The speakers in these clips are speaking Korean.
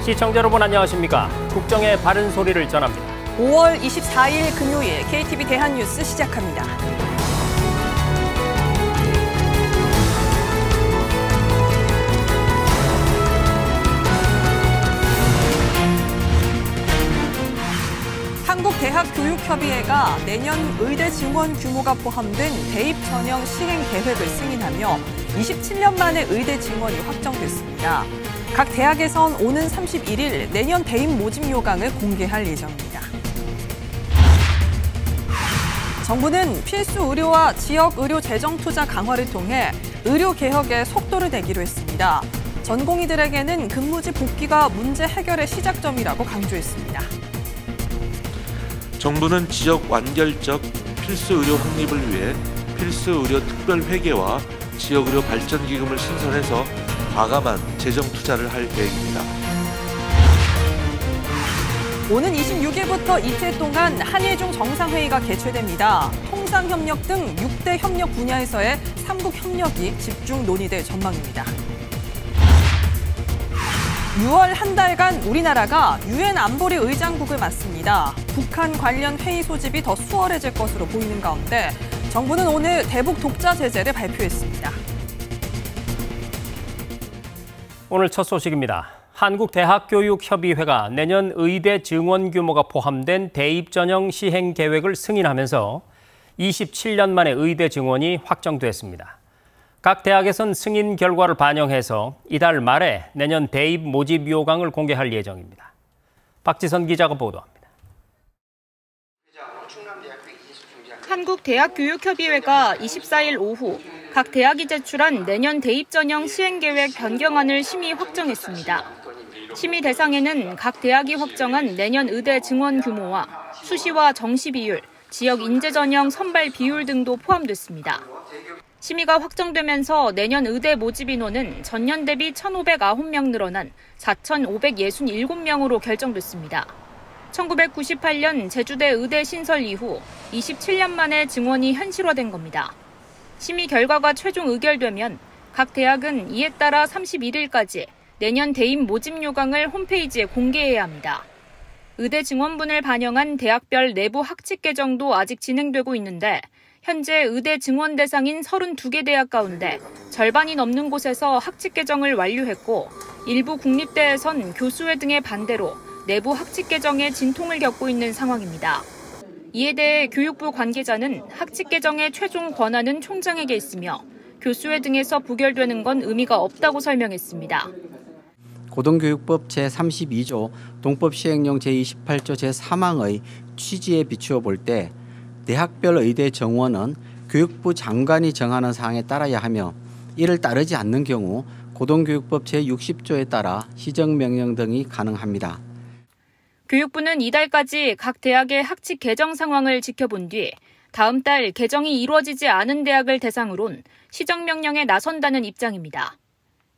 시청자 여러분 안녕하십니까? 국정의 바른 소리를 전합니다. 5월 24일 금요일 KTV 대한뉴스 시작합니다. 한국대학교육협의회가 내년 의대 증원 규모가 포함된 대입 전형 시행 계획을 승인하며 27년 만에 의대 증원이 확정됐습니다. 각 대학에선 오는 31일 내년 대입 모집 요강을 공개할 예정입니다. 정부는 필수 의료와 지역 의료 재정 투자 강화를 통해 의료 개혁에 속도를 내기로 했습니다. 전공의들에게는 근무지 복귀가 문제 해결의 시작점이라고 강조했습니다. 정부는 지역 완결적 필수 의료 확립을 위해 필수 의료 특별 회계와 지역 의료 발전 기금을 신설해서 과감한 재정 투자를 할 계획입니다. 오는 26일부터 이틀 동안 한일중 정상회의가 개최됩니다. 통상협력 등 6대 협력 분야에서의 3국 협력이 집중 논의될 전망입니다. 6월 한 달간 우리나라가 유엔 안보리 의장국을 맡습니다. 북한 관련 회의 소집이 더 수월해질 것으로 보이는 가운데 정부는 오늘 대북 독자 제재를 발표했습니다. 오늘 첫 소식입니다. 한국대학교육협의회가 내년 의대 증원 규모가 포함된 대입 전형 시행 계획을 승인하면서 27년 만에 의대 증원이 확정됐습니다. 각 대학에선 승인 결과를 반영해서 이달 말에 내년 대입 모집 요강을 공개할 예정입니다. 박지선 기자가 보도합니다. 한국대학교육협의회가 24일 오후 각 대학이 제출한 내년 대입 전형 시행 계획 변경안을 심의 확정했습니다. 심의 대상에는 각 대학이 확정한 내년 의대 증원 규모와 수시와 정시 비율, 지역 인재 전형 선발 비율 등도 포함됐습니다. 심의가 확정되면서 내년 의대 모집 인원은 전년 대비 1,509명 늘어난 4,567명으로 결정됐습니다. 1998년 제주대 의대 신설 이후 27년 만에 증원이 현실화된 겁니다. 심의 결과가 최종 의결되면 각 대학은 이에 따라 31일까지 내년 대입 모집 요강을 홈페이지에 공개해야 합니다. 의대 증원분을 반영한 대학별 내부 학칙 개정도 아직 진행되고 있는데 현재 의대 증원 대상인 32개 대학 가운데 절반이 넘는 곳에서 학칙 개정을 완료했고 일부 국립대에선 교수회 등의 반대로 내부 학칙 개정에 진통을 겪고 있는 상황입니다. 이에 대해 교육부 관계자는 학칙 개정의 최종 권한은 총장에게 있으며 교수회 등에서 부결되는 건 의미가 없다고 설명했습니다. 고등교육법 제32조 동법시행령 제28조 제3항의 취지에 비추어 볼 때 대학별 의대 정원은 교육부 장관이 정하는 사항에 따라야 하며 이를 따르지 않는 경우 고등교육법 제60조에 따라 시정명령 등이 가능합니다. 교육부는 이달까지 각 대학의 학칙 개정 상황을 지켜본 뒤 다음 달 개정이 이루어지지 않은 대학을 대상으론 시정명령에 나선다는 입장입니다.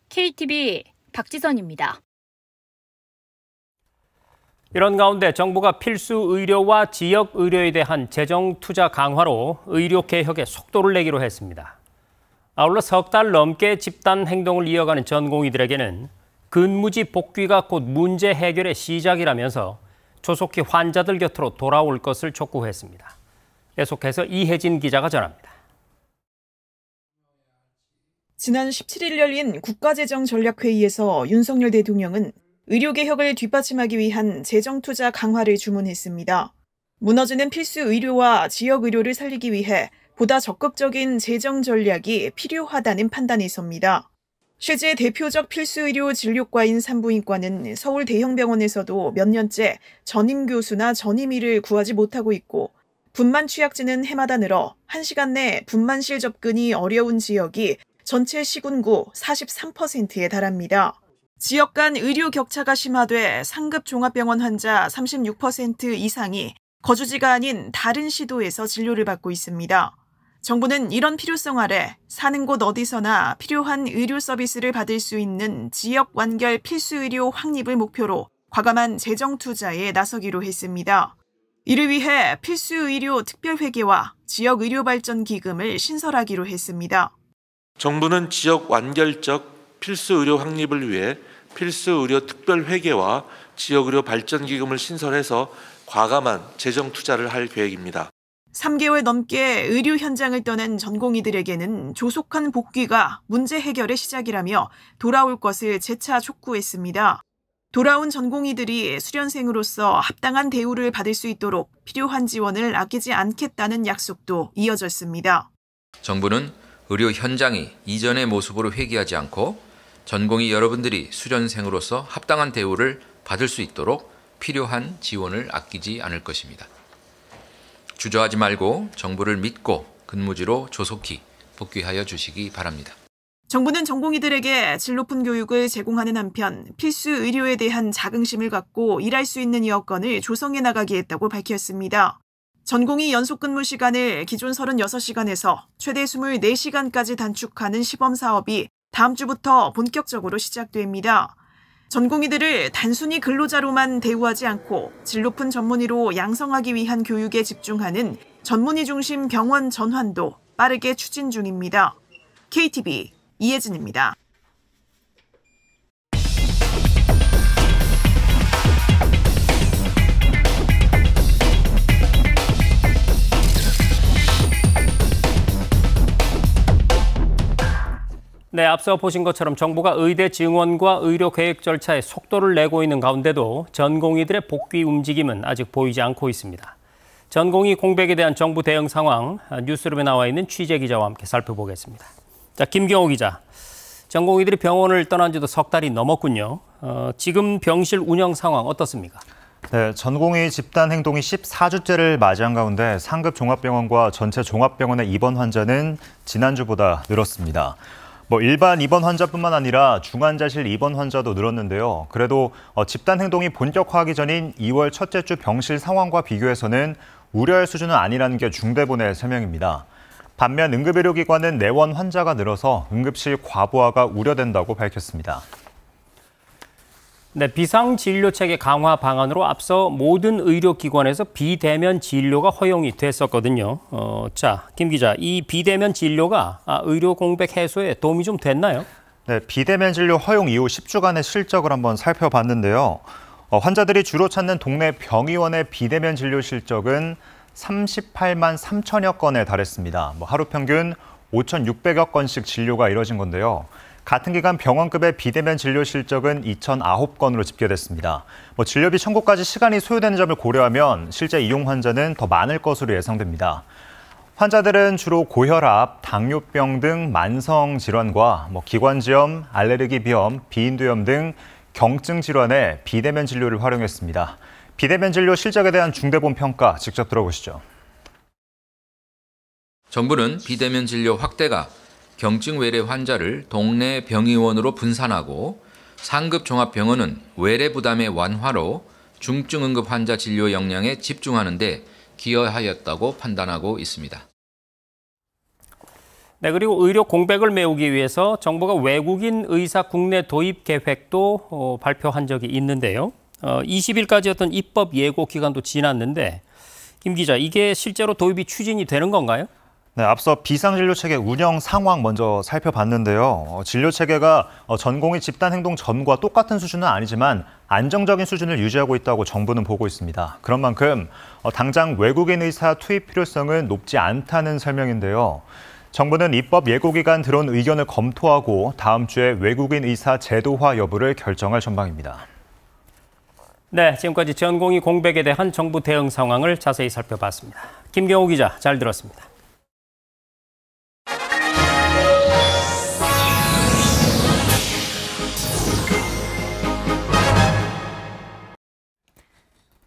KTV 박지선입니다. 이런 가운데 정부가 필수 의료와 지역 의료에 대한 재정 투자 강화로 의료 개혁에 속도를 내기로 했습니다. 아울러 석 달 넘게 집단 행동을 이어가는 전공의들에게는 근무지 복귀가 곧 문제 해결의 시작이라면서 조속히 환자들 곁으로 돌아올 것을 촉구했습니다. 계속해서 이혜진 기자가 전합니다. 지난 17일 열린 국가재정전략회의에서 윤석열 대통령은 의료개혁을 뒷받침하기 위한 재정투자 강화를 주문했습니다. 무너지는 필수 의료와 지역 의료를 살리기 위해 보다 적극적인 재정 전략이 필요하다는 판단이 섭니다. 실제 대표적 필수의료 진료과인 산부인과는 서울 대형병원에서도 몇 년째 전임 교수나 전임의를 구하지 못하고 있고 분만 취약진은 해마다 늘어 1시간 내 분만실 접근이 어려운 지역이 전체 시군구 43%에 달합니다. 지역 간 의료 격차가 심화돼 상급 종합병원 환자 36% 이상이 거주지가 아닌 다른 시도에서 진료를 받고 있습니다. 정부는 이런 필요성 아래 사는 곳 어디서나 필요한 의료 서비스를 받을 수 있는 지역 완결 필수 의료 확립을 목표로 과감한 재정 투자에 나서기로 했습니다. 이를 위해 필수 의료 특별회계와 지역 의료 발전 기금을 신설하기로 했습니다. 정부는 지역 완결적 필수 의료 확립을 위해 필수 의료 특별 회계와 지역 의료 발전 기금을 신설해서 과감한 재정 투자를 할 계획입니다. 3개월 넘게 의료 현장을 떠난 전공의들에게는 조속한 복귀가 문제 해결의 시작이라며 돌아올 것을 재차 촉구했습니다. 돌아온 전공의들이 수련생으로서 합당한 대우를 받을 수 있도록 필요한 지원을 아끼지 않겠다는 약속도 이어졌습니다. 정부는 의료 현장이 이전의 모습으로 회귀하지 않고 전공의 여러분들이 수련생으로서 합당한 대우를 받을 수 있도록 필요한 지원을 아끼지 않을 것입니다. 주저하지 말고 정부를 믿고 근무지로 조속히 복귀하여 주시기 바랍니다. 정부는 전공의들에게 질 높은 교육을 제공하는 한편 필수 의료에 대한 자긍심을 갖고 일할 수 있는 여건을 조성해 나가겠다고 밝혔습니다. 전공의 연속 근무 시간을 기존 36시간에서 최대 24시간까지 단축하는 시범 사업이 다음 주부터 본격적으로 시작됩니다. 전공의들을 단순히 근로자로만 대우하지 않고 질 높은 전문의로 양성하기 위한 교육에 집중하는 전문의 중심 병원 전환도 빠르게 추진 중입니다. KTV 이혜진입니다. 네, 앞서 보신 것처럼 정부가 의대 증원과 의료 계획 절차에 속도를 내고 있는 가운데도 전공의들의 복귀 움직임은 아직 보이지 않고 있습니다. 전공의 공백에 대한 정부 대응 상황, 뉴스룸에 나와 있는 취재 기자와 함께 살펴보겠습니다. 자, 김경호 기자. 전공의들이 병원을 떠난 지도 석 달이 넘었군요. 지금 병실 운영 상황 어떻습니까? 네, 전공의 집단 행동이 14주째를 맞이한 가운데 상급 종합병원과 전체 종합병원의 입원 환자는 지난주보다 늘었습니다. 일반 입원 환자뿐만 아니라 중환자실 입원 환자도 늘었는데요. 그래도 집단 행동이 본격화하기 전인 2월 첫째 주 병실 상황과 비교해서는 우려할 수준은 아니라는 게 중대본의 설명입니다. 반면 응급의료기관은 내원 환자가 늘어서 응급실 과부하가 우려된다고 밝혔습니다. 네, 비상진료체계 강화 방안으로 앞서 모든 의료기관에서 비대면 진료가 허용이 됐었거든요. 자, 김 기자, 이 비대면 진료가 의료 공백 해소에 도움이 좀 됐나요? 네, 비대면 진료 허용 이후 10주간의 실적을 한번 살펴봤는데요. 환자들이 주로 찾는 동네 병의원의 비대면 진료 실적은 38만 3천여 건에 달했습니다. 하루 평균 5,600여 건씩 진료가 이뤄진 건데요. 같은 기간 병원급의 비대면 진료 실적은 2,009건으로 집계됐습니다. 진료비 청구까지 시간이 소요되는 점을 고려하면 실제 이용 환자는 더 많을 것으로 예상됩니다. 환자들은 주로 고혈압, 당뇨병 등 만성 질환과 기관지염, 알레르기 비염, 비인두염 등 경증 질환에 비대면 진료를 활용했습니다. 비대면 진료 실적에 대한 중대본 평가 직접 들어보시죠. 정부는 비대면 진료 확대가 경증 외래 환자를 동네 병의원으로 분산하고 상급 종합병원은 외래 부담의 완화로 중증 응급 환자 진료 역량에 집중하는 데 기여하였다고 판단하고 있습니다. 네, 그리고 의료 공백을 메우기 위해서 정부가 외국인 의사 국내 도입 계획도 발표한 적이 있는데요. 20일까지였던 입법 예고 기간도 지났는데 김 기자, 이게 실제로 도입이 추진이 되는 건가요? 네, 앞서 비상진료체계 운영 상황 먼저 살펴봤는데요. 진료체계가 전공의 집단행동 전과 똑같은 수준은 아니지만 안정적인 수준을 유지하고 있다고 정부는 보고 있습니다. 그런 만큼 당장 외국인 의사 투입 필요성은 높지 않다는 설명인데요. 정부는 입법 예고 기간 들어온 의견을 검토하고 다음 주에 외국인 의사 제도화 여부를 결정할 전망입니다. 네, 지금까지 전공의 공백에 대한 정부 대응 상황을 자세히 살펴봤습니다. 김경호 기자, 잘 들었습니다.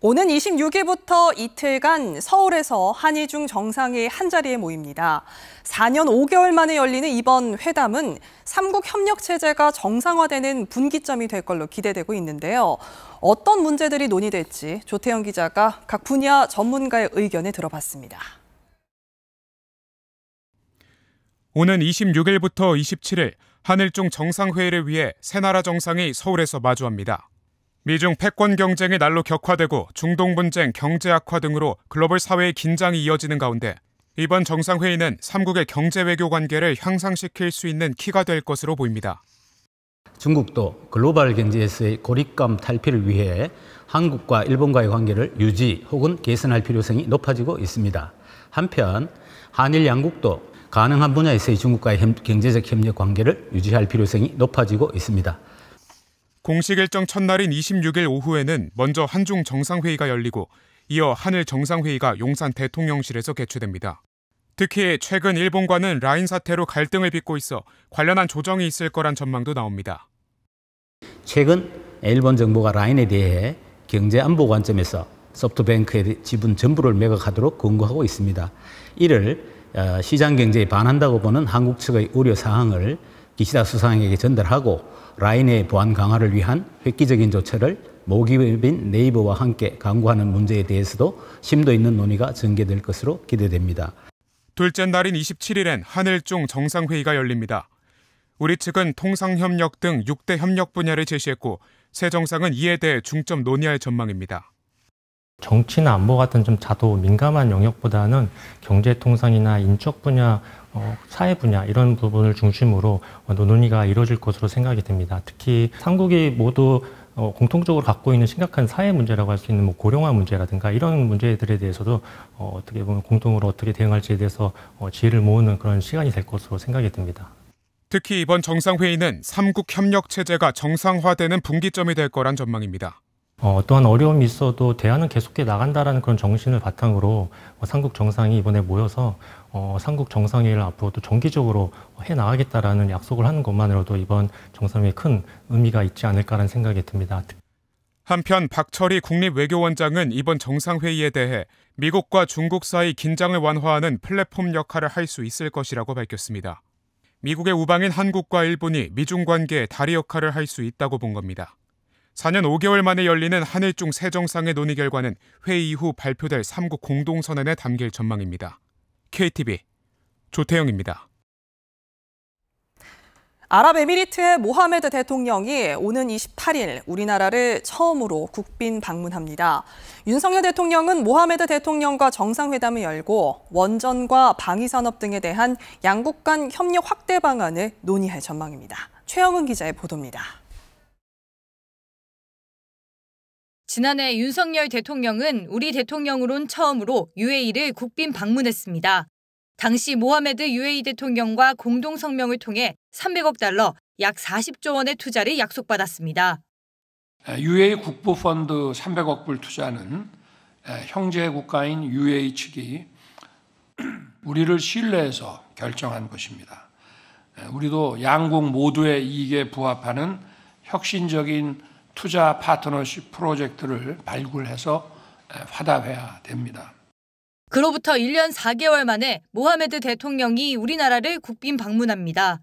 오는 26일부터 이틀간 서울에서 한일중 정상회의 한자리에 모입니다. 4년 5개월 만에 열리는 이번 회담은 삼국 협력 체제가 정상화되는 분기점이 될 걸로 기대되고 있는데요. 어떤 문제들이 논의될지 조태영 기자가 각 분야 전문가의 의견을 들어봤습니다. 오는 26일부터 27일 한일중 정상회의를 위해 세 나라 정상이 서울에서 마주합니다. 미중 패권 경쟁이 날로 격화되고 중동 분쟁, 경제 악화 등으로 글로벌 사회의 긴장이 이어지는 가운데 이번 정상회의는 삼국의 경제 외교 관계를 향상시킬 수 있는 키가 될 것으로 보입니다. 중국도 글로벌 경제에서의 고립감 탈피를 위해 한국과 일본과의 관계를 유지 혹은 개선할 필요성이 높아지고 있습니다. 한편 한일 양국도 가능한 분야에서의 중국과의 경제적 협력 관계를 유지할 필요성이 높아지고 있습니다. 공식 일정 첫날인 26일 오후에는 먼저 한중 정상회의가 열리고 이어 한일 정상회의가 용산 대통령실에서 개최됩니다. 특히 최근 일본과는 라인 사태로 갈등을 빚고 있어 관련한 조정이 있을 거란 전망도 나옵니다. 최근 일본 정부가 라인에 대해 경제 안보 관점에서 소프트뱅크의 지분 전부를 매각하도록 권고하고 있습니다. 이를 시장 경제에 반한다고 보는 한국 측의 우려 사항을 기시다 수상에게 전달하고 라인의 보안 강화를 위한 획기적인 조처를 모기업인 네이버와 함께 강구하는 문제에 대해서도 심도 있는 논의가 전개될 것으로 기대됩니다. 둘째 날인 27일엔 한일중 정상회의가 열립니다. 우리 측은 통상협력 등 6대 협력 분야를 제시했고 새 정상은 이에 대해 중점 논의할 전망입니다. 정치나 안보 같은 좀 자도 민감한 영역보다는 경제통상이나 인적 분야, 사회 분야 이런 부분을 중심으로 논의가 이루어질 것으로 생각이 됩니다. 특히 삼국이 모두 공통적으로 갖고 있는 심각한 사회 문제라고 할 수 있는 고령화 문제라든가 이런 문제들에 대해서도 어떻게 보면 공동으로 어떻게 대응할지에 대해서 지혜를 모으는 그런 시간이 될 것으로 생각이 듭니다. 특히 이번 정상회의는 삼국 협력 체제가 정상화되는 분기점이 될 거란 전망입니다. 어떠한 어려움이 있어도 대화는 계속해 나간다라는 그런 정신을 바탕으로 삼국 정상이 이번에 모여서 삼국 정상회의를 앞으로도 정기적으로 해나가겠다라는 약속을 하는 것만으로도 이번 정상회의에 큰 의미가 있지 않을까라는 생각이 듭니다. 한편 박철희 국립외교원장은 이번 정상회의에 대해 미국과 중국 사이 긴장을 완화하는 플랫폼 역할을 할 수 있을 것이라고 밝혔습니다. 미국의 우방인 한국과 일본이 미중 관계의 다리 역할을 할 수 있다고 본 겁니다. 4년 5개월 만에 열리는 한일중 새 정상의 논의 결과는 회의 이후 발표될 3국 공동선언에 담길 전망입니다. KTV 조태영입니다. 아랍에미리트의 모하메드 대통령이 오는 28일 우리나라를 처음으로 국빈 방문합니다. 윤석열 대통령은 모하메드 대통령과 정상회담을 열고 원전과 방위산업 등에 대한 양국 간 협력 확대 방안을 논의할 전망입니다. 최영은 기자의 보도입니다. 지난해 윤석열 대통령은 우리 대통령으론 처음으로 UAE를 국빈 방문했습니다. 당시 모하메드 UAE 대통령과 공동 성명을 통해 300억 달러, 약 40조 원의 투자를 약속받았습니다. UAE 국부펀드 300억 불 투자는 형제 국가인 UAE 측이 우리를 신뢰해서 결정한 것입니다. 우리도 양국 모두의 이익에 부합하는 혁신적인 투자 파트너십 프로젝트를 발굴해서 화답해야 됩니다. 그로부터 1년 4개월 만에 모하메드 대통령이 우리나라를 국빈 방문합니다.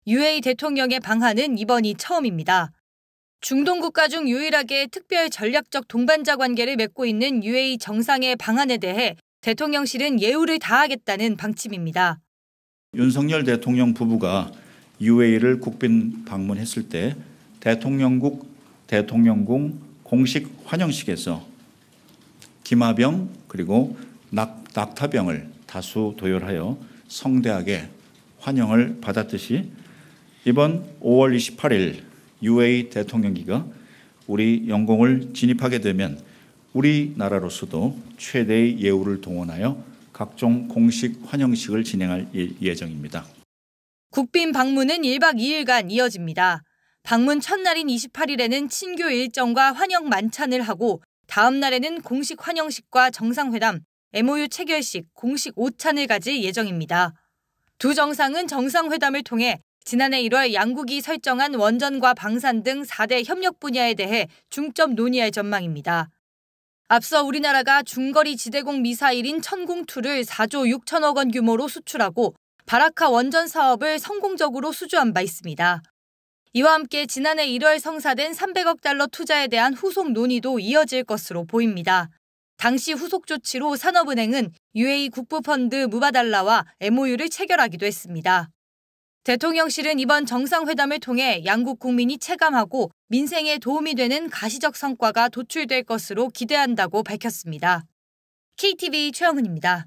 UAE 대통령의 방한은 이번이 처음입니다. 중동 국가 중 유일하게 특별 전략적 동반자 관계를 맺고 있는 UAE 정상의 방한에 대해 대통령실은 예우를 다하겠다는 방침입니다. 윤석열 대통령 부부가 UAE를 국빈 방문했을 때 대통령궁 공식 환영식에서 기마병 그리고 낙타병을 다수 도열하여 성대하게 환영을 받았듯이 이번 5월 28일 UAE 대통령기가 우리 영공을 진입하게 되면 우리나라로서도 최대의 예우를 동원하여 각종 공식 환영식을 진행할 예정입니다. 국빈 방문은 1박 2일간 이어집니다. 방문 첫날인 28일에는 친교 일정과 환영 만찬을 하고 다음 날에는 공식 환영식과 정상회담, MOU 체결식, 공식 오찬을 가질 예정입니다. 두 정상은 정상회담을 통해 지난해 1월 양국이 설정한 원전과 방산 등 4대 협력 분야에 대해 중점 논의할 전망입니다. 앞서 우리나라가 중거리 지대공 미사일인 천공2를 4조 6천억 원 규모로 수출하고 바라카 원전 사업을 성공적으로 수주한 바 있습니다. 이와 함께 지난해 1월 성사된 300억 달러 투자에 대한 후속 논의도 이어질 것으로 보입니다. 당시 후속 조치로 산업은행은 UAE 국부펀드 무바달라와 MOU를 체결하기도 했습니다. 대통령실은 이번 정상회담을 통해 양국 국민이 체감하고 민생에 도움이 되는 가시적 성과가 도출될 것으로 기대한다고 밝혔습니다. KTV 최영은입니다.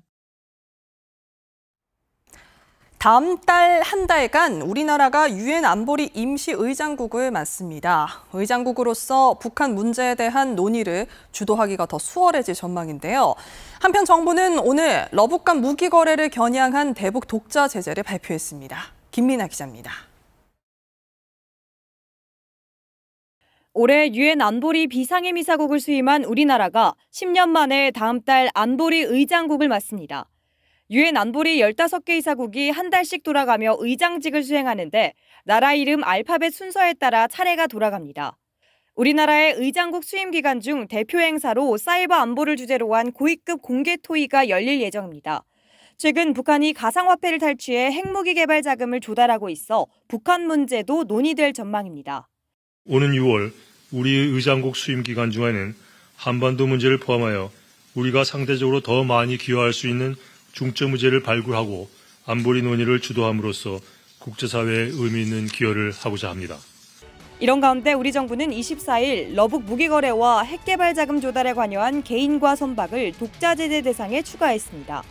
다음 달 한 달간 우리나라가 유엔 안보리 임시 의장국을 맡습니다. 의장국으로서 북한 문제에 대한 논의를 주도하기가 더 수월해질 전망인데요. 한편 정부는 오늘 러북간 무기 거래를 겨냥한 대북 독자 제재를 발표했습니다. 김민아 기자입니다. 올해 유엔 안보리 비상임이사국을 수임한 우리나라가 10년 만에 다음 달 안보리 의장국을 맡습니다. 유엔 안보리 15개 이사국이 한 달씩 돌아가며 의장직을 수행하는데 나라 이름 알파벳 순서에 따라 차례가 돌아갑니다. 우리나라의 의장국 수임 기간 중 대표 행사로 사이버 안보를 주제로 한 고위급 공개 토의가 열릴 예정입니다. 최근 북한이 가상화폐를 탈취해 핵무기 개발 자금을 조달하고 있어 북한 문제도 논의될 전망입니다. 오는 6월 우리의 의장국 수임 기간 중에는 한반도 문제를 포함하여 우리가 상대적으로 더 많이 기여할 수 있는 중점 문제를 발굴하고 안보리 논의를 주도함으로써 국제사회에 의미 있는 기여를 하고자 합니다. 이런 가운데 우리 정부는 24일 러북 무기 거래와 핵 개발 자금 조달에 관여한 개인과 선박을 독자 제재 대상에 추가했습니다.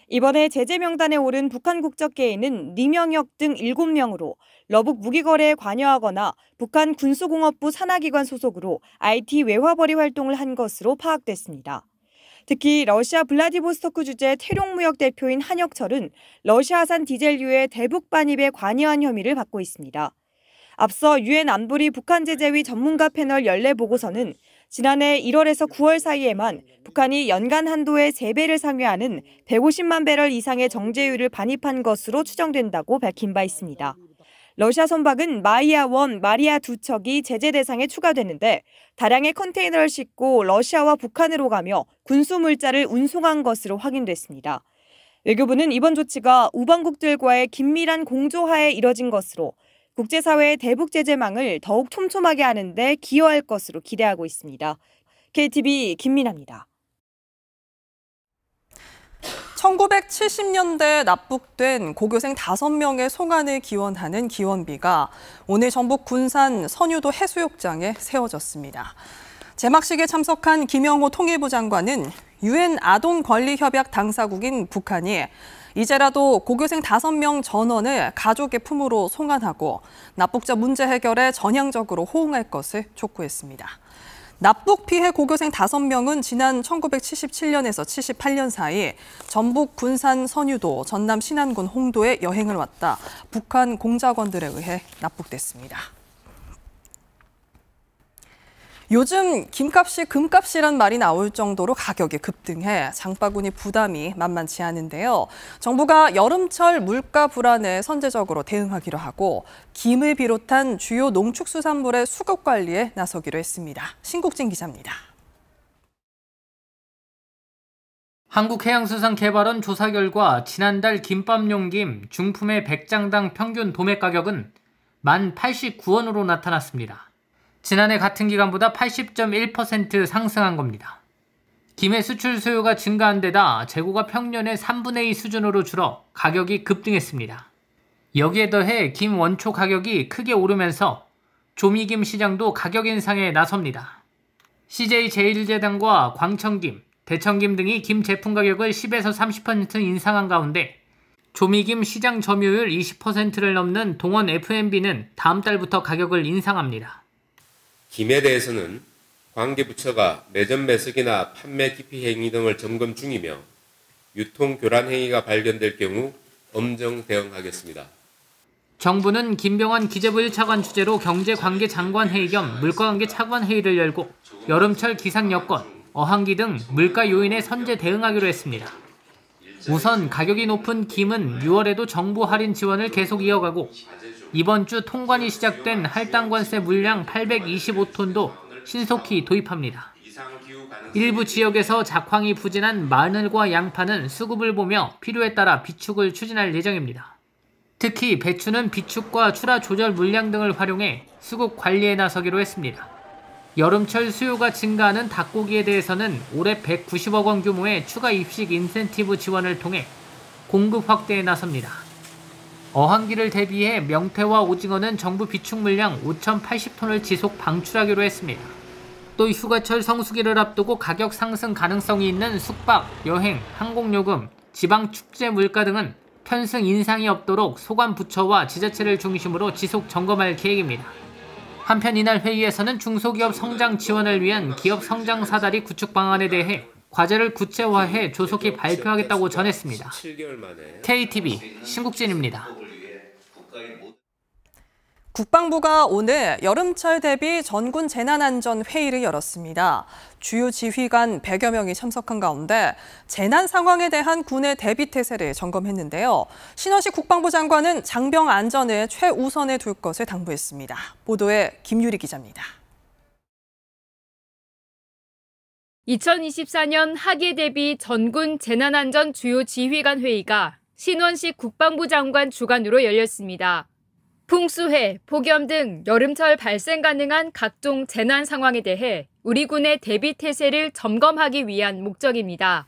이번에 제재 명단에 오른 북한 국적 개인은 리명혁 등 7명으로 러북 무기 거래에 관여하거나 북한 군수공업부 산하기관 소속으로 IT 외화벌이 활동을 한 것으로 파악됐습니다. 특히 러시아 블라디보스토크 주재 태룡무역 대표인 한혁철은 러시아산 디젤유의 대북 반입에 관여한 혐의를 받고 있습니다. 앞서 유엔 안보리 북한 제재위 전문가 패널 연례 보고서는 지난해 1월에서 9월 사이에만 북한이 연간 한도의 3배를 상회하는 150만 배럴 이상의 정제유를 반입한 것으로 추정된다고 밝힌 바 있습니다. 러시아 선박은 마이아-1, 마리아-2 척이 제재 대상에 추가되는데 다량의 컨테이너를 싣고 러시아와 북한으로 가며 군수 물자를 운송한 것으로 확인됐습니다. 외교부는 이번 조치가 우방국들과의 긴밀한 공조하에 이뤄진 것으로 국제사회의 대북 제재망을 더욱 촘촘하게 하는 데 기여할 것으로 기대하고 있습니다. KTV 김민아입니다. 1970년대에 납북된 고교생 5명의 송환을 기원하는 기원비가 오늘 전북 군산 선유도 해수욕장에 세워졌습니다. 제막식에 참석한 김영호 통일부 장관은 유엔 아동권리협약 당사국인 북한이 이제라도 고교생 5명 전원을 가족의 품으로 송환하고 납북자 문제 해결에 전향적으로 호응할 것을 촉구했습니다. 납북 피해 고교생 5명은 지난 1977년에서 78년 사이 전북 군산 선유도, 전남 신안군 홍도에 여행을 왔다 북한 공작원들에 의해 납북됐습니다. 요즘 김값이 금값이란 말이 나올 정도로 가격이 급등해 장바구니 부담이 만만치 않은데요. 정부가 여름철 물가 불안에 선제적으로 대응하기로 하고 김을 비롯한 주요 농축수산물의 수급 관리에 나서기로 했습니다. 신국진 기자입니다. 한국해양수산개발원 조사 결과 지난달 김밥용김 중품의 100장당 평균 도매 가격은 1,089원으로 나타났습니다. 지난해 같은 기간보다 80.1% 상승한 겁니다. 김의 수출 수요가 증가한 데다 재고가 평년의 3분의 2 수준으로 줄어 가격이 급등했습니다. 여기에 더해 김 원초 가격이 크게 오르면서 조미김 시장도 가격 인상에 나섭니다. CJ제일제당과 광천김, 대천김 등이 김 제품 가격을 10에서 30% 인상한 가운데 조미김 시장 점유율 20%를 넘는 동원 F&B는 다음 달부터 가격을 인상합니다. 김에 대해서는 관계부처가 매점 매석이나 판매 기피 행위 등을 점검 중이며 유통 교란 행위가 발견될 경우 엄정 대응하겠습니다. 정부는 김병환 기재부 1차관 주재로 경제관계장관 회의 겸 물가관계 차관 회의를 열고 여름철 기상 여건, 어항기 등 물가 요인에 선제 대응하기로 했습니다. 우선 가격이 높은 김은 6월에도 정부 할인 지원을 계속 이어가고 이번 주 통관이 시작된 할당관세 물량 825톤도 신속히 도입합니다. 일부 지역에서 작황이 부진한 마늘과 양파는 수급을 보며 필요에 따라 비축을 추진할 예정입니다. 특히 배추는 비축과 출하 조절 물량 등을 활용해 수급 관리에 나서기로 했습니다. 여름철 수요가 증가하는 닭고기에 대해서는 올해 190억 원 규모의 추가 입식 인센티브 지원을 통해 공급 확대에 나섭니다. 어항기를 대비해 명태와 오징어는 정부 비축 물량 5,080톤을 지속 방출하기로 했습니다. 또 휴가철 성수기를 앞두고 가격 상승 가능성이 있는 숙박, 여행, 항공요금, 지방축제 물가 등은 편승 인상이 없도록 소관부처와 지자체를 중심으로 지속 점검할 계획입니다. 한편 이날 회의에서는 중소기업 성장 지원을 위한 기업 성장 사다리 구축 방안에 대해 과제를 구체화해 조속히 발표하겠다고 전했습니다. KTV 신국진입니다. 국방부가 오늘 여름철 대비 전군 재난안전회의를 열었습니다. 주요 지휘관 100여 명이 참석한 가운데 재난 상황에 대한 군의 대비 태세를 점검했는데요. 신원식 국방부 장관은 장병 안전을 최우선에 둘 것을 당부했습니다. 보도에 김유리 기자입니다. 2024년 하계 대비 전군 재난안전 주요 지휘관 회의가 신원식 국방부 장관 주관으로 열렸습니다. 풍수해, 폭염 등 여름철 발생 가능한 각종 재난 상황에 대해 우리 군의 대비 태세를 점검하기 위한 목적입니다.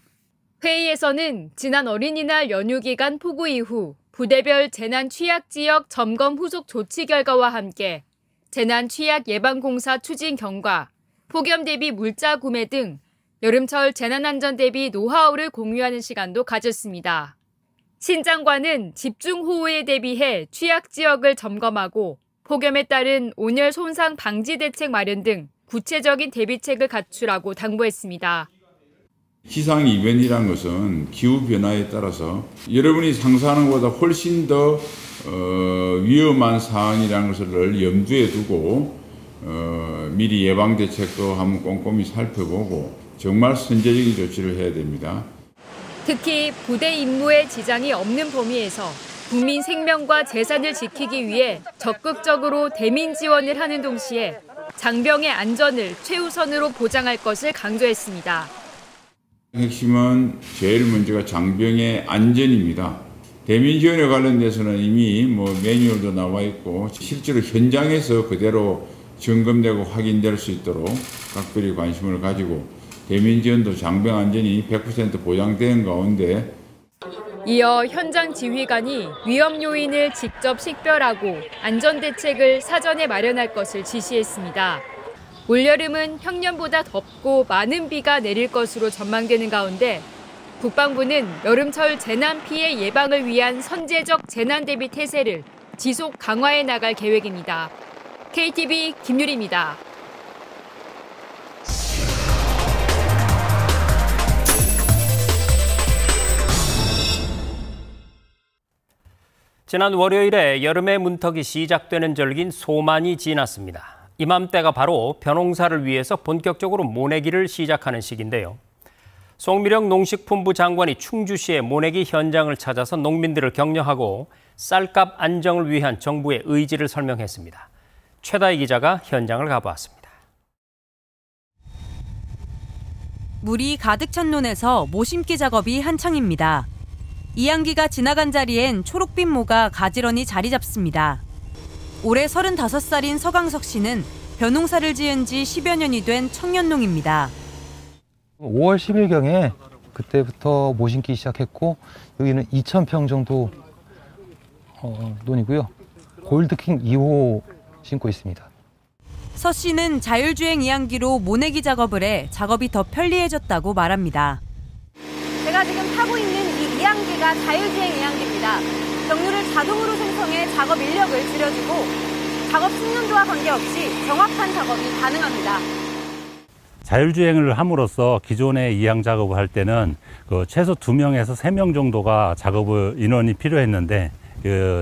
회의에서는 지난 어린이날 연휴 기간 폭우 이후 부대별 재난 취약 지역 점검 후속 조치 결과와 함께 재난 취약 예방 공사 추진 경과, 폭염 대비 물자 구매 등 여름철 재난안전 대비 노하우를 공유하는 시간도 가졌습니다. 신 장관은 집중호우에 대비해 취약 지역을 점검하고 폭염에 따른 온열 손상 방지 대책 마련 등 구체적인 대비책을 갖추라고 당부했습니다. 기상 이변이라는 것은 기후변화에 따라서 여러분이 상상하는 것보다 훨씬 더 위험한 사항이라는 것을 염두에 두고 미리 예방 대책도 한번 꼼꼼히 살펴보고 정말 선제적인 조치를 해야 됩니다. 특히 부대 임무에 지장이 없는 범위에서 국민 생명과 재산을 지키기 위해 적극적으로 대민 지원을 하는 동시에 장병의 안전을 최우선으로 보장할 것을 강조했습니다. 핵심은 제일 먼저가 장병의 안전입니다. 대민 지원에 관련돼서는 이미 매뉴얼도 나와 있고 실제로 현장에서 그대로 점검되고 확인될 수 있도록 각별히 관심을 가지고 대민 지원도 장병 안전이 100% 보장된 가운데 이어 현장 지휘관이 위험 요인을 직접 식별하고 안전 대책을 사전에 마련할 것을 지시했습니다. 올여름은 평년보다 덥고 많은 비가 내릴 것으로 전망되는 가운데 국방부는 여름철 재난 피해 예방을 위한 선제적 재난 대비 태세를 지속 강화해 나갈 계획입니다. KTV 김유리입니다. 지난 월요일에 여름의 문턱이 시작되는 절기인 소만이 지났습니다. 이맘때가 바로 벼농사를 위해서 본격적으로 모내기를 시작하는 시기인데요. 송미령 농식품부 장관이 충주시의 모내기 현장을 찾아서 농민들을 격려하고 쌀값 안정을 위한 정부의 의지를 설명했습니다. 최다희 기자가 현장을 가보았습니다. 물이 가득 찬 논에서 모심기 작업이 한창입니다. 이항기가 지나간 자리엔 초록빛 모가 가지런히 자리 잡습니다. 올해 35살인 서강석 씨는 벼농사를 지은 지 10여 년이 된 청년농입니다. 5월 10일경에 그때부터 모 심기 시작했고 여기는 2,000평 정도 논이고요. 골드킹 2호 심고 있습니다. 서 씨는 자율주행 이항기로 모내기 작업을 해 작업이 더 편리해졌다고 말합니다. 제가 지금 타고 있는 이 이항기가 자율주행 이항기입니다. 경류를 자동으로 생성해 작업 인력을 줄여주고 작업 숙련도와 관계없이 정확한 작업이 가능합니다. 자율주행을 함으로써 기존의 이항 작업을 할 때는 최소 2명에서 3명 정도가 작업을 인원이 필요했는데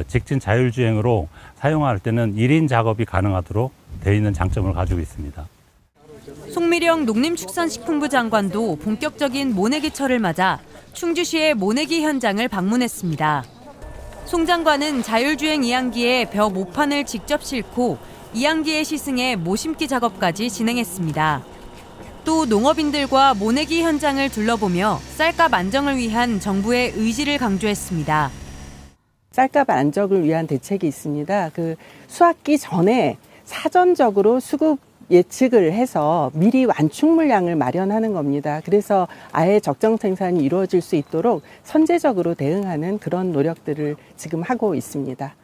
직진 자율주행으로 사용할 때는 1인 작업이 가능하도록 되어 있는 장점을 가지고 있습니다. 송미령 농림축산식품부 장관도 본격적인 모내기철을 맞아 충주시의 모내기 현장을 방문했습니다. 송 장관은 자율주행 이항기에 벼 모판을 직접 싣고 이항기에 시승해 모심기 작업까지 진행했습니다. 또 농업인들과 모내기 현장을 둘러보며 쌀값 안정을 위한 정부의 의지를 강조했습니다. 쌀값 안정을 위한 대책이 있습니다. 수확기 전에 사전적으로 수급 예측을 해서 미리 완충 물량을 마련하는 겁니다. 그래서 아예 적정 생산이 이루어질 수 있도록 선제적으로 대응하는 그런 노력들을 지금 하고 있습니다.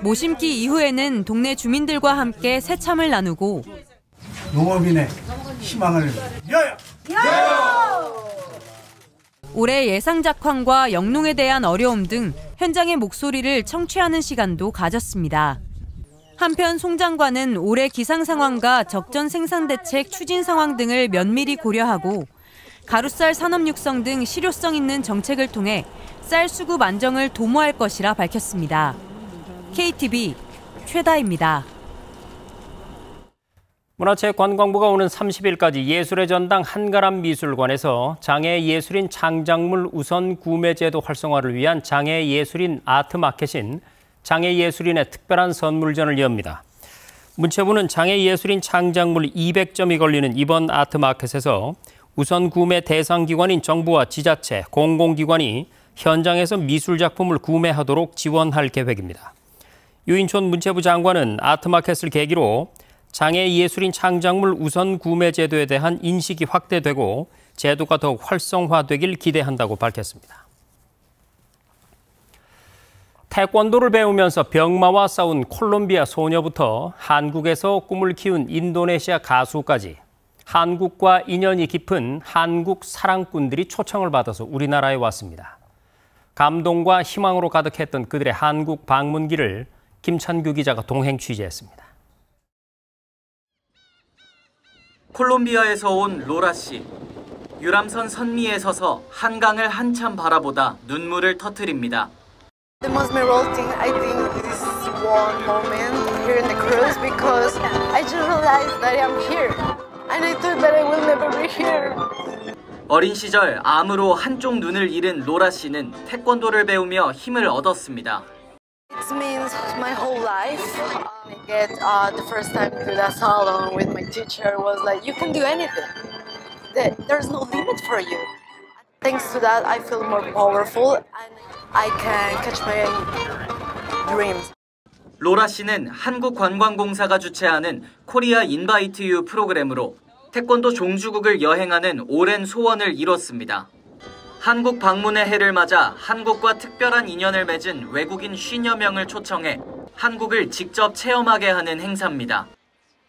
모심기 이후에는 동네 주민들과 함께 새참을 나누고 농업인의 희망을 위하여! 올해 예상 작황과 영농에 대한 어려움 등 현장의 목소리를 청취하는 시간도 가졌습니다. 한편 송 장관은 올해 기상 상황과 적전 생산 대책 추진 상황 등을 면밀히 고려하고 가루쌀 산업 육성 등 실효성 있는 정책을 통해 쌀 수급 안정을 도모할 것이라 밝혔습니다. KTV 최다입니다. 문화체육관광부가 오는 30일까지 예술의 전당 한가람미술관에서 장애예술인 창작물 우선 구매 제도 활성화를 위한 장애예술인 아트마켓인 장애예술인의 특별한 선물전을 엽니다. 문체부는 장애예술인 창작물 200점이 걸리는 이번 아트마켓에서 우선 구매 대상 기관인 정부와 지자체, 공공기관이 현장에서 미술작품을 구매하도록 지원할 계획입니다. 유인촌 문체부 장관은 아트마켓을 계기로 장애예술인 창작물 우선 구매 제도에 대한 인식이 확대되고 제도가 더욱 활성화되길 기대한다고 밝혔습니다. 태권도를 배우면서 병마와 싸운 콜롬비아 소녀부터 한국에서 꿈을 키운 인도네시아 가수까지 한국과 인연이 깊은 한국 사랑꾼들이 초청을 받아서 우리나라에 왔습니다. 감동과 희망으로 가득했던 그들의 한국 방문기를 김찬규 기자가 동행 취재했습니다. 콜롬비아에서 온 로라 씨. 유람선 선미에 서서 한강을 한참 바라보다 눈물을 터뜨립니다. The most memorable thing, I think, this one moment here in the cruise because I just realized that I'm here and I thought that I will never be here. 어린 시절 암으로 한쪽 눈을 잃은 로라 씨는 태권도를 배우며 힘을 얻었습니다. It means my whole life. I get the first time to the salon with my teacher was like, you can do anything. There's no limit for you. Thanks to that, I feel more powerful and I can catch my dreams. 로라 씨는 한국관광공사가 주최하는 코리아 인바이트 유 프로그램으로 태권도 종주국을 여행하는 오랜 소원을 이뤘습니다. 한국 방문의 해를 맞아 한국과 특별한 인연을 맺은 외국인 50여 명을 초청해 한국을 직접 체험하게 하는 행사입니다.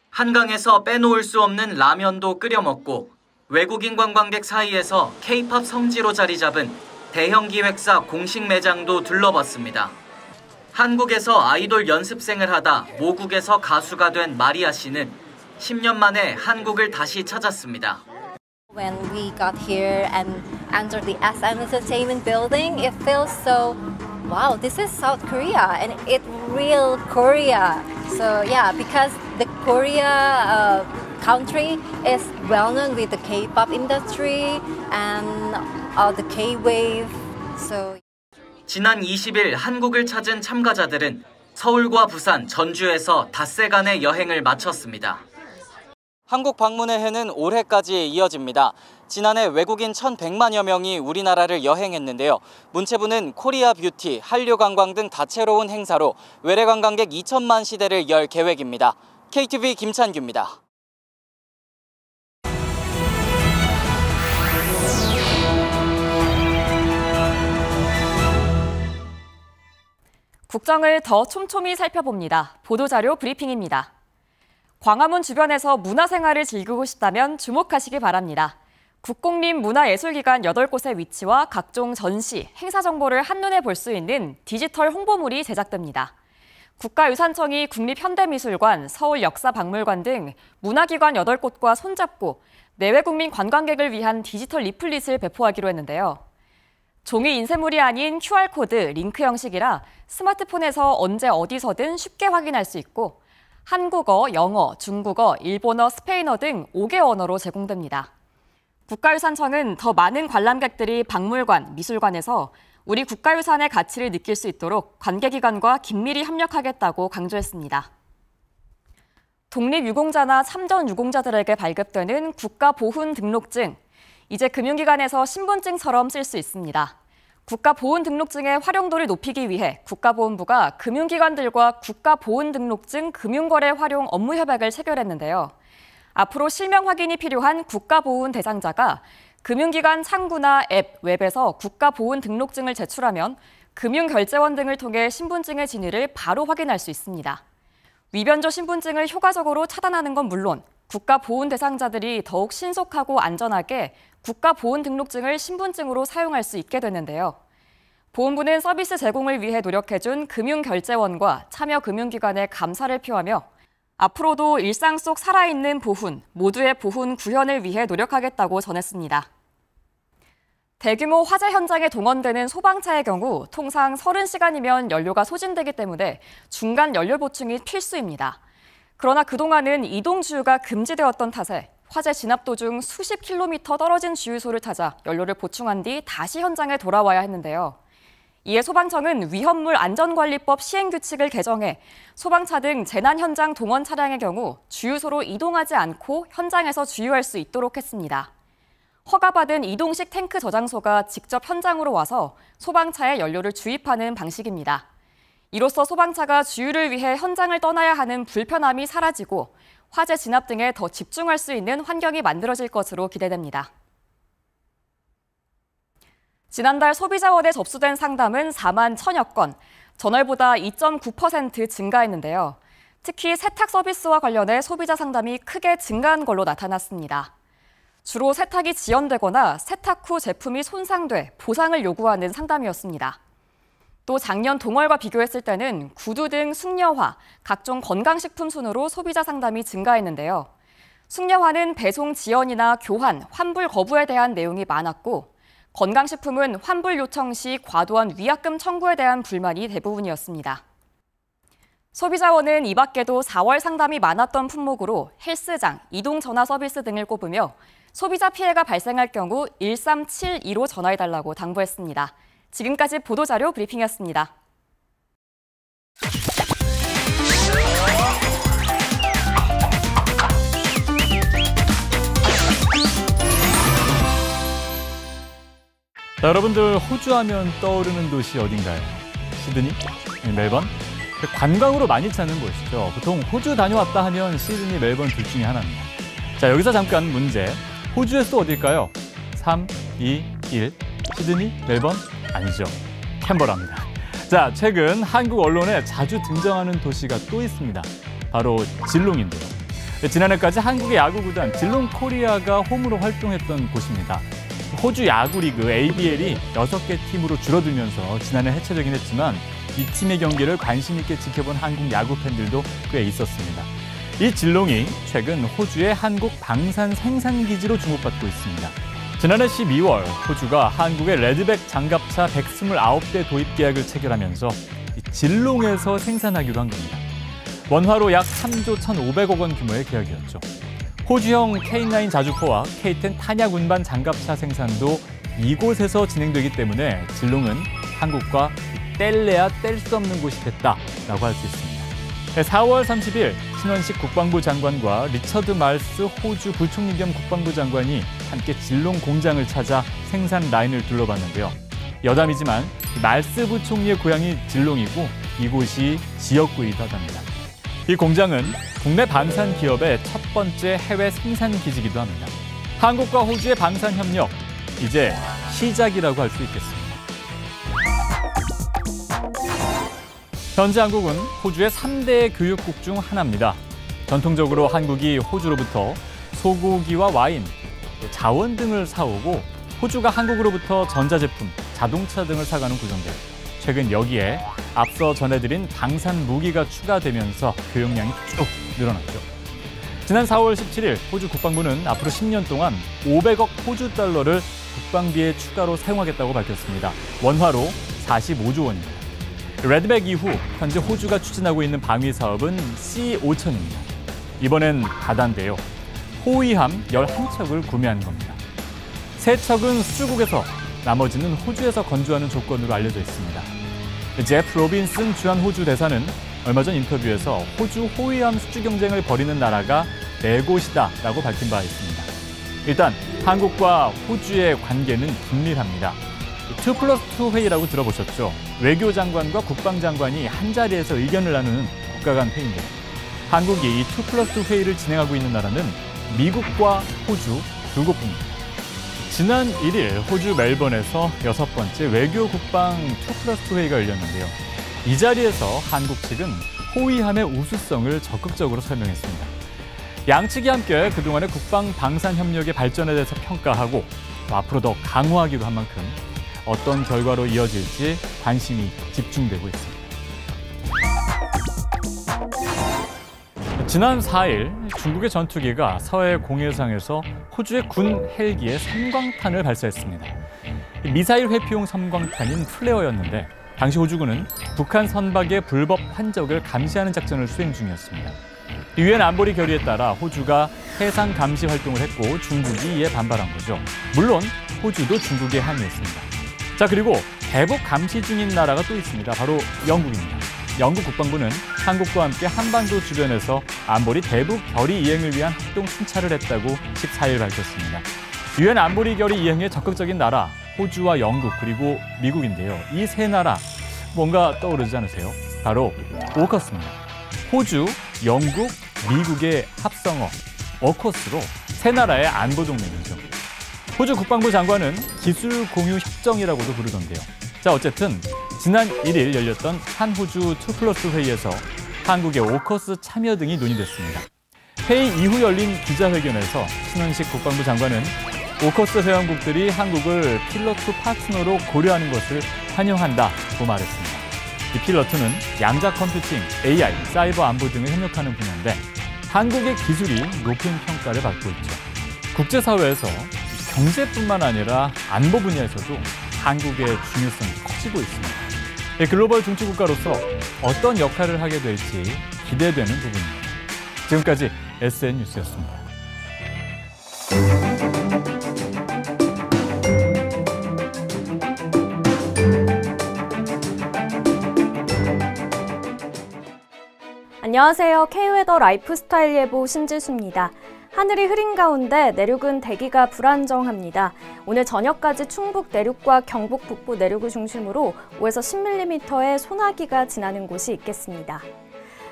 한강에서 빼놓을 수 없는 라면도 끓여 먹고 외국인 관광객 사이에서 K-팝 성지로 자리 잡은 대형 기획사 공식 매장도 둘러봤습니다. 한국에서 아이돌 연습생을 하다 모국에서 가수가 된 마리아 씨는 10년 만에 한국을 다시 찾았습니다. When we got here and entered the SM Entertainment building, it feels so, wow, this is South Korea and it's real Korea. So yeah, because the Korea country is well known with the K-pop industry and the K-wave. So 지난 20일 한국을 찾은 참가자들은 서울과 부산, 전주에서 닷새간의 여행을 마쳤습니다. 한국 방문의 해는 올해까지 이어집니다. 지난해 외국인 1,100만여 명이 우리나라를 여행했는데요. 문체부는 코리아 뷰티, 한류 관광 등 다채로운 행사로 외래 관광객 2천만 시대를 열 계획입니다. KTV 김찬규입니다. 국정을 더 촘촘히 살펴봅니다. 보도자료 브리핑입니다. 광화문 주변에서 문화생활을 즐기고 싶다면 주목하시기 바랍니다. 국공립문화예술기관 8곳의 위치와 각종 전시, 행사 정보를 한눈에 볼 수 있는 디지털 홍보물이 제작됩니다. 국가유산청이 국립현대미술관, 서울역사박물관 등 문화기관 8곳과 손잡고 내외국민 관광객을 위한 디지털 리플릿을 배포하기로 했는데요. 종이 인쇄물이 아닌 QR코드, 링크 형식이라 스마트폰에서 언제 어디서든 쉽게 확인할 수 있고 한국어, 영어, 중국어, 일본어, 스페인어 등 5개 언어로 제공됩니다. 국가유산청은 더 많은 관람객들이 박물관, 미술관에서 우리 국가유산의 가치를 느낄 수 있도록 관계기관과 긴밀히 협력하겠다고 강조했습니다. 독립유공자나 참전유공자들에게 발급되는 국가보훈등록증, 이제 금융기관에서 신분증처럼 쓸 수 있습니다. 국가보훈등록증의 활용도를 높이기 위해 국가보훈부가 금융기관들과 국가보훈등록증 금융거래 활용 업무 협약을 체결했는데요. 앞으로 실명 확인이 필요한 국가보훈 대상자가 금융기관 창구나 앱, 웹에서 국가보훈등록증을 제출하면 금융결제원 등을 통해 신분증의 진위를 바로 확인할 수 있습니다. 위변조 신분증을 효과적으로 차단하는 건 물론 국가보훈 대상자들이 더욱 신속하고 안전하게 국가보훈 등록증을 신분증으로 사용할 수 있게 되는데요. 보훈부는 서비스 제공을 위해 노력해준 금융결제원과 참여금융기관에 감사를 표하며 앞으로도 일상 속 살아있는 보훈, 모두의 보훈 구현을 위해 노력하겠다고 전했습니다. 대규모 화재 현장에 동원되는 소방차의 경우 통상 30시간이면 연료가 소진되기 때문에 중간 연료 보충이 필수입니다. 그러나 그동안은 이동 주유가 금지되었던 탓에 화재 진압 도중 수십 킬로미터 떨어진 주유소를 찾아 연료를 보충한 뒤 다시 현장에 돌아와야 했는데요. 이에 소방청은 위험물 안전관리법 시행규칙을 개정해 소방차 등 재난 현장 동원 차량의 경우 주유소로 이동하지 않고 현장에서 주유할 수 있도록 했습니다. 허가받은 이동식 탱크 저장소가 직접 현장으로 와서 소방차에 연료를 주입하는 방식입니다. 이로써 소방차가 주유를 위해 현장을 떠나야 하는 불편함이 사라지고 화재 진압 등에 더 집중할 수 있는 환경이 만들어질 것으로 기대됩니다. 지난달 소비자원에 접수된 상담은 4만 1,000여 건, 전월보다 2.9% 증가했는데요. 특히 세탁 서비스와 관련해 소비자 상담이 크게 증가한 걸로 나타났습니다. 주로 세탁이 지연되거나 세탁 후 제품이 손상돼 보상을 요구하는 상담이었습니다. 또 작년 동월과 비교했을 때는 구두 등 숙녀화, 각종 건강식품 순으로 소비자 상담이 증가했는데요. 숙녀화는 배송 지연이나 교환, 환불 거부에 대한 내용이 많았고 건강식품은 환불 요청 시 과도한 위약금 청구에 대한 불만이 대부분이었습니다. 소비자원은 이 밖에도 4월 상담이 많았던 품목으로 헬스장, 이동전화 서비스 등을 꼽으며 소비자 피해가 발생할 경우 1372로 전화해달라고 당부했습니다. 지금까지 보도자료 브리핑이었습니다. 자, 여러분들 호주 하면 떠오르는 도시 어딘가요? 시드니? 멜번? 관광으로 많이 찾는 곳이죠. 보통 호주 다녀왔다 하면 시드니, 멜번 둘 중에 하나입니다. 자, 여기서 잠깐 문제. 호주에서 또 어딜까요? 3, 2, 1. 시드니, 멜번? 아니죠. 캔버라입니다. 자, 최근 한국 언론에 자주 등장하는 도시가 또 있습니다. 바로 질롱인데요. 지난해까지 한국의 야구구단 질롱 코리아가 홈으로 활동했던 곳입니다. 호주 야구리그 ABL이 6개 팀으로 줄어들면서 지난해 해체되긴 했지만 이 팀의 경기를 관심 있게 지켜본 한국 야구 팬들도 꽤 있었습니다. 이 질롱이 최근 호주의 한국 방산 생산기지로 주목받고 있습니다. 지난해 12월 호주가 한국의 레드백 장갑차 129대 도입 계약을 체결하면서 이 질롱에서 생산하기로 한 겁니다. 원화로 약 3조 1,500억 원 규모의 계약이었죠. 호주형 K9 자주포와 K10 탄약 운반 장갑차 생산도 이곳에서 진행되기 때문에 질롱은 한국과 뗄래야 뗄 수 없는 곳이 됐다라고 할 수 있습니다. 4월 30일 신원식 국방부 장관과 리처드 말스 호주 부총리 겸 국방부 장관이 함께 질롱 공장을 찾아 생산 라인을 둘러봤는데요. 여담이지만 말스 부총리의 고향이 질롱이고 이곳이 지역구이기도 하답니다. 이 공장은 국내 방산 기업의 첫 번째 해외 생산 기지이기도 합니다. 한국과 호주의 방산 협력, 이제 시작이라고 할 수 있겠습니다. 현재 한국은 호주의 3대 교육국 중 하나입니다. 전통적으로 한국이 호주로부터 소고기와 와인, 자원 등을 사오고 호주가 한국으로부터 전자제품, 자동차 등을 사가는 구조인데 최근 여기에 앞서 전해드린 방산 무기가 추가되면서 교역량이 쭉 늘어났죠. 지난 4월 17일 호주 국방부는 앞으로 10년 동안 500억 호주 달러를 국방비에 추가로 사용하겠다고 밝혔습니다. 원화로 45조 원입니다. 레드백 이후 현재 호주가 추진하고 있는 방위 사업은 C-5000입니다. 이번엔 바다인데요. 호위함 11척을 구매한 겁니다. 3척은 수주국에서, 나머지는 호주에서 건조하는 조건으로 알려져 있습니다. 제프 로빈슨 주한 호주 대사는 얼마 전 인터뷰에서 호주 호위함 수주 경쟁을 벌이는 나라가 4곳이다라고 밝힌 바 있습니다. 일단 한국과 호주의 관계는 긴밀합니다. 2+2 회의라고 들어보셨죠? 외교장관과 국방장관이 한자리에서 의견을 나누는 국가 간 회의인데 한국이 이 2+2 회의를 진행하고 있는 나라는 미국과 호주 2곳입니다. 지난 1일 호주 멜번에서 6번째 외교국방 2+2 회의가 열렸는데요. 이 자리에서 한국 측은 호위함의 우수성을 적극적으로 설명했습니다. 양측이 함께 그동안의 국방 방산 협력의 발전에 대해서 평가하고 또 앞으로 더 강화하기로 한 만큼 어떤 결과로 이어질지 관심이 집중되고 있습니다. 지난 4일 중국의 전투기가 서해 공해상에서 호주의 군 헬기에 섬광탄을 발사했습니다. 미사일 회피용 섬광탄인 플레어였는데 당시 호주군은 북한 선박의 불법 환적을 감시하는 작전을 수행 중이었습니다. 유엔 안보리 결의에 따라 호주가 해상 감시 활동을 했고 중국이 이에 반발한 거죠. 물론 호주도 중국에 항의했습니다. 자, 그리고 대북 감시 중인 나라가 또 있습니다. 바로 영국입니다. 영국 국방부는 한국과 함께 한반도 주변에서 안보리 대북 결의 이행을 위한 합동 순찰을 했다고 14일 밝혔습니다. 유엔 안보리 결의 이행에 적극적인 나라, 호주와 영국 그리고 미국인데요. 이 세 나라 뭔가 떠오르지 않으세요? 바로 오커스입니다. 호주, 영국, 미국의 합성어 오커스로 세 나라의 안보 동맹이죠. 호주 국방부 장관은 기술 공유 협정이라고도 부르던데요. 자, 어쨌든 지난 1일 열렸던 한호주 2+2 회의에서 한국의 오커스 참여 등이 논의됐습니다. 회의 이후 열린 기자회견에서 신원식 국방부 장관은 오커스 회원국들이 한국을 필러2 파트너로 고려하는 것을 환영한다고 말했습니다. 이 필러2는 양자 컴퓨팅, AI, 사이버 안보 등을 협력하는 분야인데 한국의 기술이 높은 평가를 받고 있죠. 국제사회에서 경제뿐만 아니라 안보 분야에서도 한국의 중요성이 커지고 있습니다. 글로벌 중추국가로서 어떤 역할을 하게 될지 기대되는 부분입니다. 지금까지 SN 뉴스였습니다. 안녕하세요. K웨더 라이프스타일 예보 신지수입니다. 하늘이 흐린 가운데 내륙은 대기가 불안정합니다. 오늘 저녁까지 충북 내륙과 경북 북부 내륙을 중심으로 5에서 10mm의 소나기가 지나는 곳이 있겠습니다.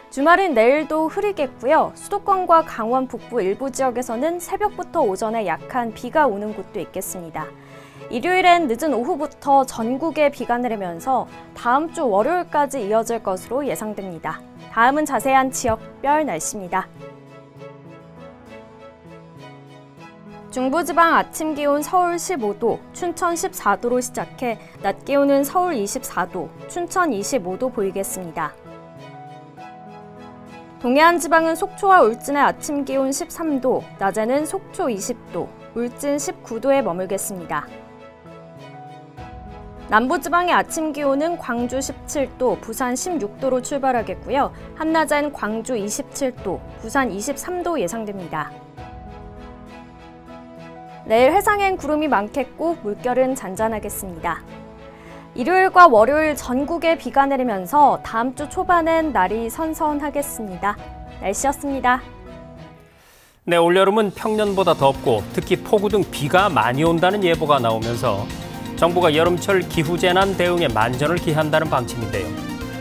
주말인 내일도 흐리겠고요. 수도권과 강원 북부 일부 지역에서는 새벽부터 오전에 약한 비가 오는 곳도 있겠습니다. 일요일엔 늦은 오후부터 전국에 비가 내리면서 다음 주 월요일까지 이어질 것으로 예상됩니다. 다음은 자세한 지역별 날씨입니다. 중부지방 아침 기온 서울 15도, 춘천 14도로 시작해 낮 기온은 서울 24도, 춘천 25도 보이겠습니다. 동해안 지방은 속초와 울진의 아침 기온 13도, 낮에는 속초 20도, 울진 19도에 머물겠습니다. 남부지방의 아침 기온은 광주 17도, 부산 16도로 출발하겠고요. 한낮엔 광주 27도, 부산 23도 예상됩니다. 내일 해상엔 구름이 많겠고 물결은 잔잔하겠습니다. 일요일과 월요일 전국에 비가 내리면서 다음 주 초반엔 날이 선선하겠습니다. 날씨였습니다. 네, 올여름은 평년보다 덥고 특히 폭우 등 비가 많이 온다는 예보가 나오면서 정부가 여름철 기후재난 대응에 만전을 기한다는 방침인데요.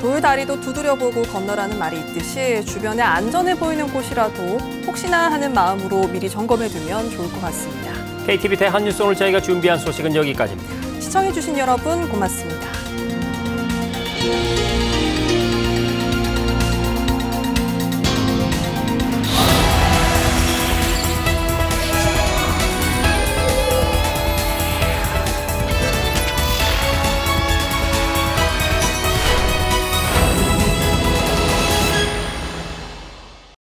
돌다리도 두드려보고 건너라는 말이 있듯이 주변에 안전해 보이는 곳이라도 혹시나 하는 마음으로 미리 점검해두면 좋을 것 같습니다. KTV 대한뉴스 오늘 저희가 준비한 소식은 여기까지입니다. 시청해주신 여러분 고맙습니다.